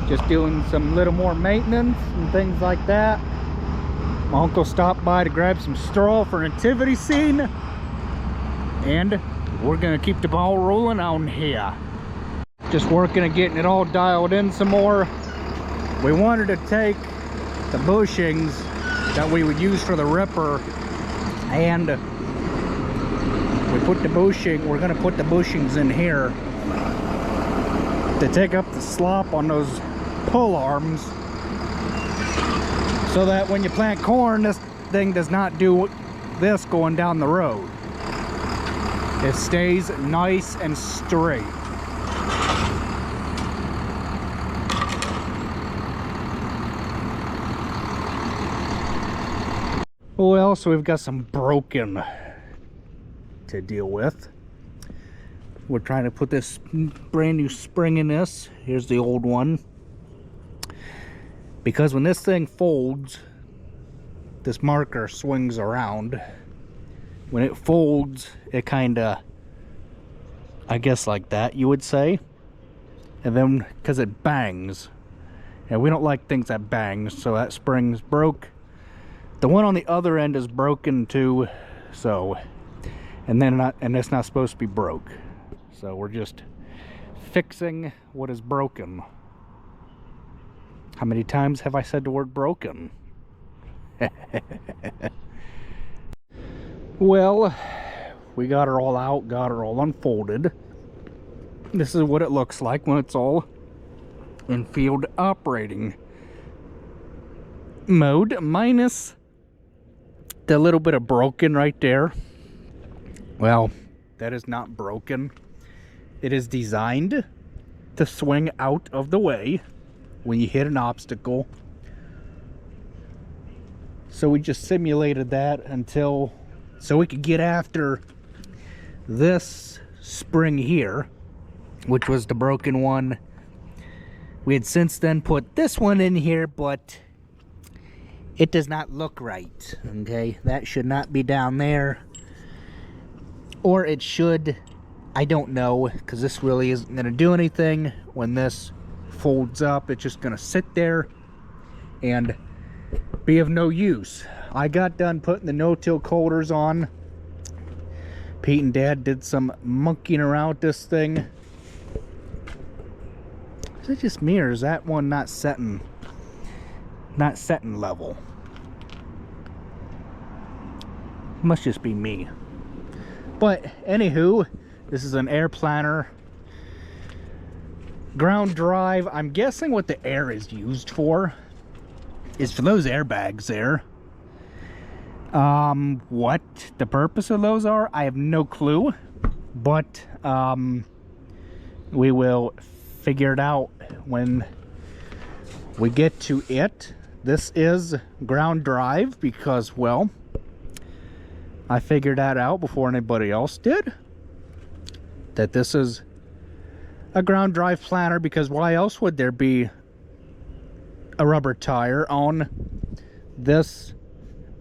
Just doing some little more maintenance and things like that. My uncle stopped by to grab some straw for a nativity scene. And we're gonna keep the ball rolling on here. Just working and getting it all dialed in some more. We wanted to take the bushings that we would use for the ripper, and we put the bushing, we're gonna put the bushings in here to take up the slop on those pull arms, so that when you plant corn, this thing does not do this going down the road. It stays nice and straight. Well, so we've got some broken to deal with. We're trying to put this brand new spring in this. Here's the old one. Because when this thing folds, this marker swings around. When it folds, it kinda, I guess like that, you would say. And then, because it bangs. And we don't like things that bang, so that spring's broke. The one on the other end is broken too, so, and it's not supposed to be broke. So we're just fixing what is broken. How many times have I said the word broken? Well, we got her all out, got her all unfolded. This is what it looks like when it's all in field operating mode, minus the little bit of broken right there. Well, that is not broken. It is designed to swing out of the way when you hit an obstacle. So we just simulated that until, so we could get after this spring here, which was the broken one. We had since then put this one in here, but it does not look right. Okay, that should not be down there, or it should. I don't know, because this really isn't going to do anything. When this folds up, it's just going to sit there and be of no use. I got done putting the no-till holders on. Pete and Dad did some monkeying around with this thing. Is it just me, or is that one not setting level? Must just be me. But anywho, this is an air planter. Ground drive. I'm guessing what the air is used for is for those airbags there. What the purpose of those are, I have no clue. But we will figure it out when we get to it. This is ground drive because, well, I figured that out before anybody else did. That this is a ground drive planter, because why else would there be a rubber tire on this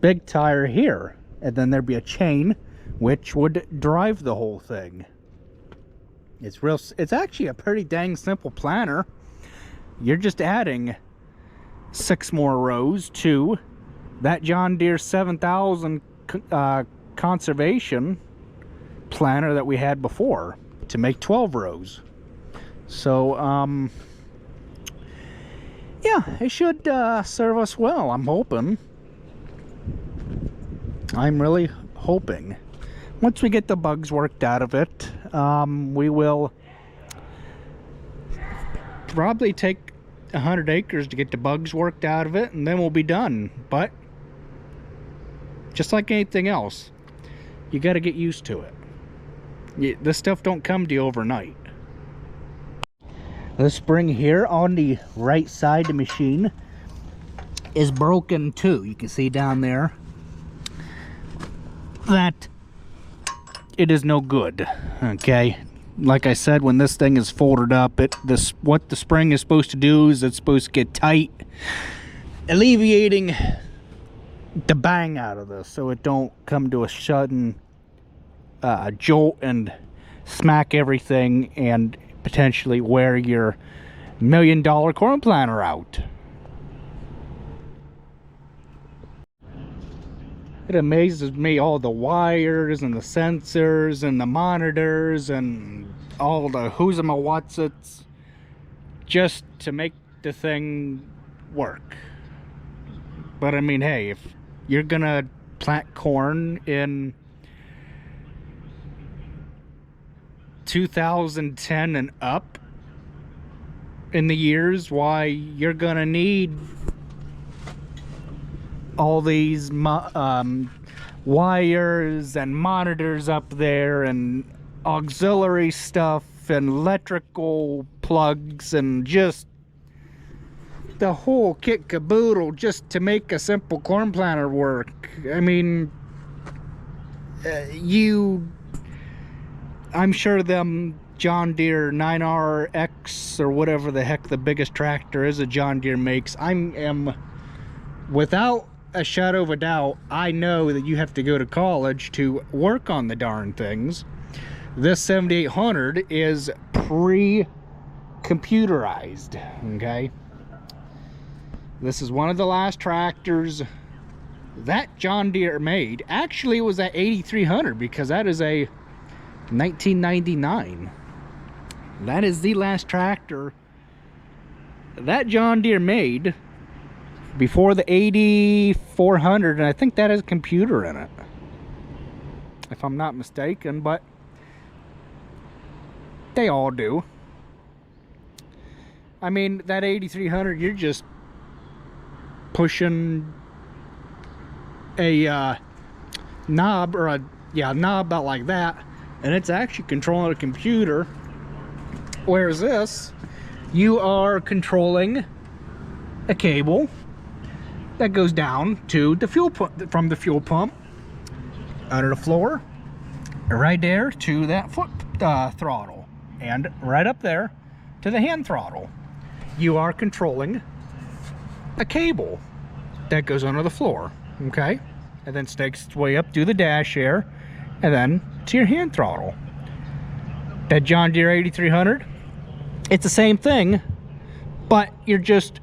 big tire here? And then there'd be a chain which would drive the whole thing. It's actually a pretty dang simple planter. You're just adding 6 more rows to that John Deere 7000 conservation planter that we had before to make 12 rows. So yeah, it should serve us well. I'm hoping. I'm really hoping. Once we get the bugs worked out of it, we will probably take 100 acres to get the bugs worked out of it, and then we'll be done. But just like anything else, you got to get used to it. This stuff don't come to you overnight. This spring here on the right side of the machine is broken too. You can see down there that it is no good. Okay, like I said, when this thing is folded up, what the spring is supposed to do is it's supposed to get tight, alleviating the bang out of this, so it don't come to a sudden jolt and smack everything and potentially wear your $1 million corn planter out. It amazes me, all the wires and the sensors and the monitors and all the who's and what's it's just to make the thing work. But I mean, hey, if you're gonna plant corn in 2010 and up in the years, why, you're gonna need all these wires and monitors up there and auxiliary stuff and electrical plugs and just the whole kit caboodle just to make a simple corn planter work. I mean, I'm sure them John Deere 9RX or whatever the heck the biggest tractor is a John Deere makes, I am without a shadow of a doubt, I know that you have to go to college to work on the darn things. This 7800 is pre-computerized, okay? This is one of the last tractors that John Deere made. Actually, it was that 8300 because that is a 1999. That is the last tractor that John Deere made before the 8400, and I think that has a computer in it, if I'm not mistaken, but they all do. I mean, that 8300, you're just pushing a knob, or a knob about like that, and it's actually controlling a computer. Whereas this, you are controlling a cable that goes down to the fuel pump, from the fuel pump under the floor, right there to that foot throttle, and right up there to the hand throttle. You are controlling a cable that goes under the floor, okay, and then stakes its way up through the dash air and then to your hand throttle. That John Deere 8300, it's the same thing, but you're just,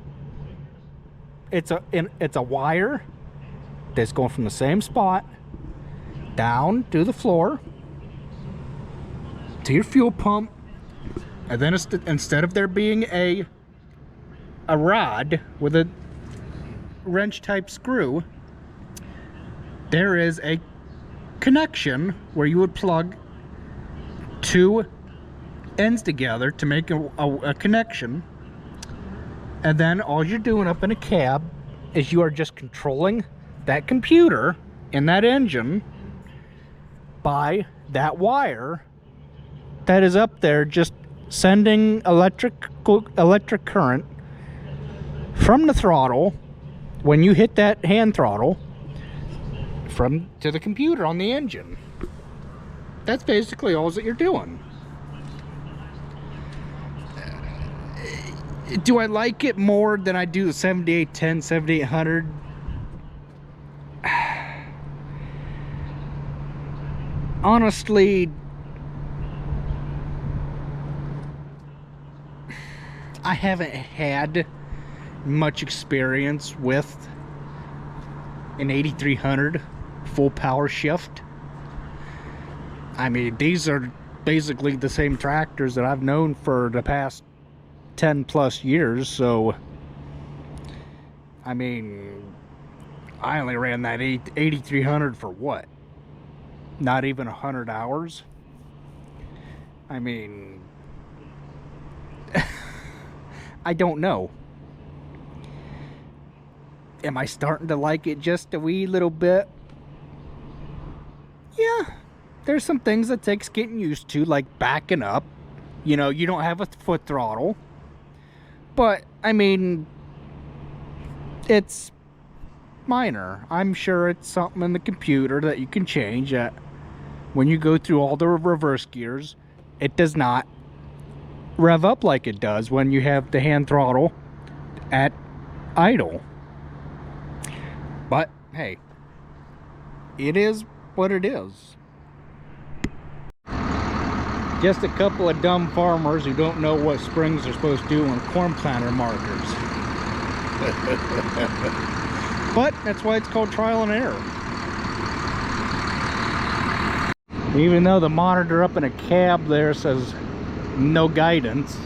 it's a wire that's going from the same spot down to the floor to your fuel pump, and then instead of there being a rod with a wrench type screw, there is a connection where you would plug two ends together to make a connection, and then all you're doing up in a cab is you are just controlling that computer in that engine by that wire that is up there, just sending electric current from the throttle when you hit that hand throttle to the computer on the engine. That's basically all that you're doing. Do I like it more than I do the 7810, 7800? Honestly, I haven't had much experience with an 8300 full power shift. I mean, these are basically the same tractors that I've known for the past 10 plus years, so I mean, I only ran that 8300 for what? Not even 100 hours? I mean, I don't know. Am I starting to like it just a wee little bit? Yeah, there's some things that takes getting used to, like backing up. You know, you don't have a foot throttle. But, I mean, it's minor. I'm sure it's something in the computer that you can change. That when you go through all the reverse gears, it does not rev up like it does when you have the hand throttle at idle. But, hey, it is what it is. Just a couple of dumb farmers who don't know what springs are supposed to do on corn planter markers. But that's why it's called trial and error. Even though the monitor up in a cab there says no guidance,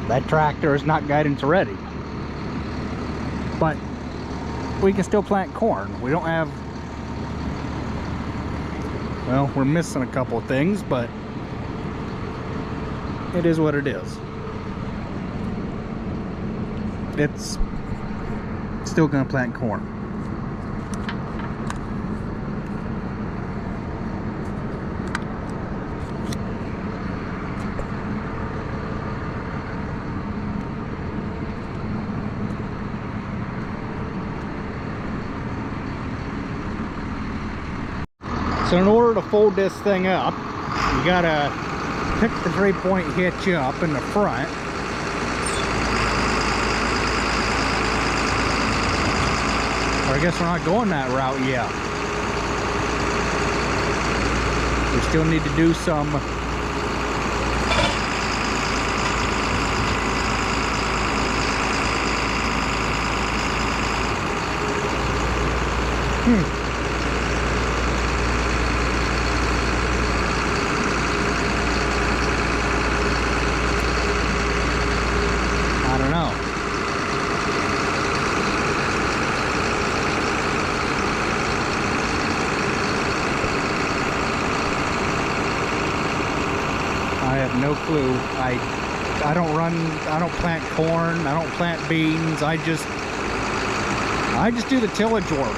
that tractor is not guidance ready. But we can still plant corn. We don't have, well, we're missing a couple of things, but it is what it is. It's still gonna plant corn. So in order to fold this thing up, you gotta pick the 3-point hitch up in the front. Or I guess we're not going that route yet. We still need to do some I don't know. I have no clue. I don't plant corn, I don't plant beans, I just do the tillage work.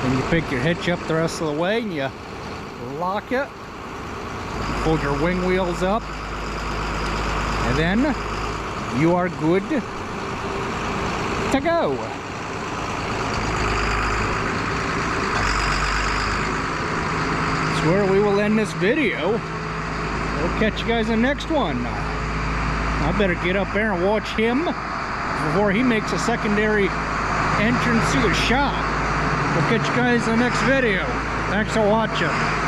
And you pick your hitch up the rest of the way and you lock it, hold your wing wheels up, and then you are good to go. That's where we will end this video. We'll catch you guys in the next one. I better get up there and watch him before he makes a secondary entrance to the shop. We'll catch you guys in the next video. Thanks for watching.